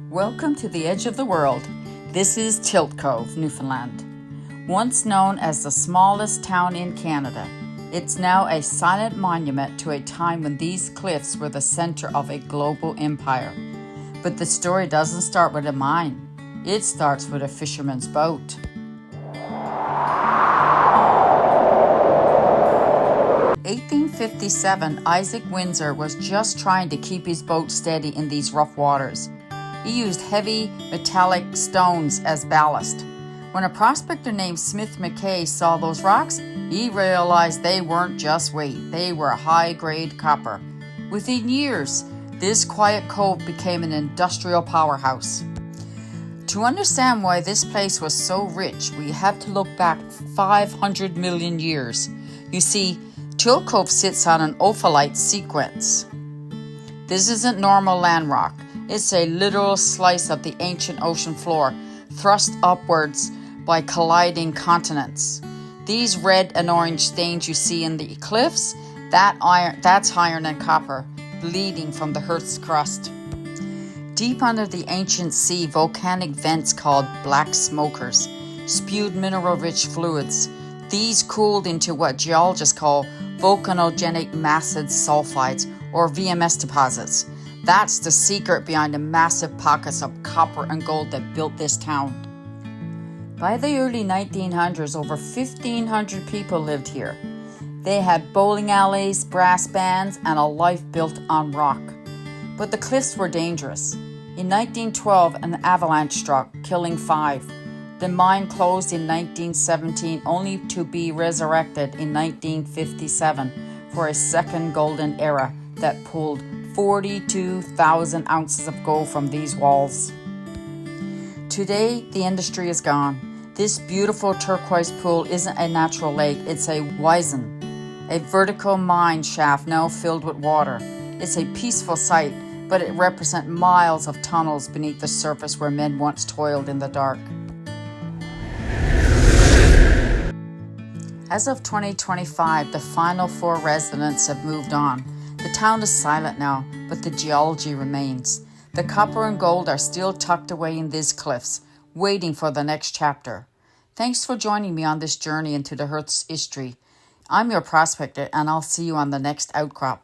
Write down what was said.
Welcome to the edge of the world. This is Tilt Cove, Newfoundland. Once known as the smallest town in Canada, it's now a silent monument to a time when these cliffs were the center of a global empire. But the story doesn't start with a mine. It starts with a fisherman's boat. In 1857, Isaac Winsor was just trying to keep his boat steady in these rough waters. He used heavy metallic stones as ballast. When a prospector named Smith McKay saw those rocks, he realized they weren't just weight, they were high-grade copper. Within years, this quiet cove became an industrial powerhouse. To understand why this place was so rich, we have to look back 500 million years. You see, Tilt Cove sits on an Ophiolite sequence. This isn't normal land rock. It's a literal slice of the ancient ocean floor, thrust upwards by colliding continents. These red and orange stains you see in the cliffs, that's iron and copper, bleeding from the Earth's crust. Deep under the ancient sea, volcanic vents called black smokers spewed mineral-rich fluids. These cooled into what geologists call volcanogenic massive sulfides, or VMS deposits. That's the secret behind the massive pockets of copper and gold that built this town. By the early 1900s, over 1,500 people lived here. They had bowling alleys, brass bands, and a life built on rock. But the cliffs were dangerous. In 1912, an avalanche struck, killing 5. The mine closed in 1917, only to be resurrected in 1957 for a second golden era that pulled 42,000 ounces of gold from these walls. Today, the industry is gone. This beautiful turquoise pool isn't a natural lake, it's a Winze, a vertical mine shaft now filled with water. It's a peaceful sight, but it represents miles of tunnels beneath the surface where men once toiled in the dark. As of 2025, the final 4 residents have moved on. The town is silent now, but the geology remains. The copper and gold are still tucked away in these cliffs, waiting for the next chapter. Thanks for joining me on this journey into the Earth's history. I'm your prospector, and I'll see you on the next outcrop.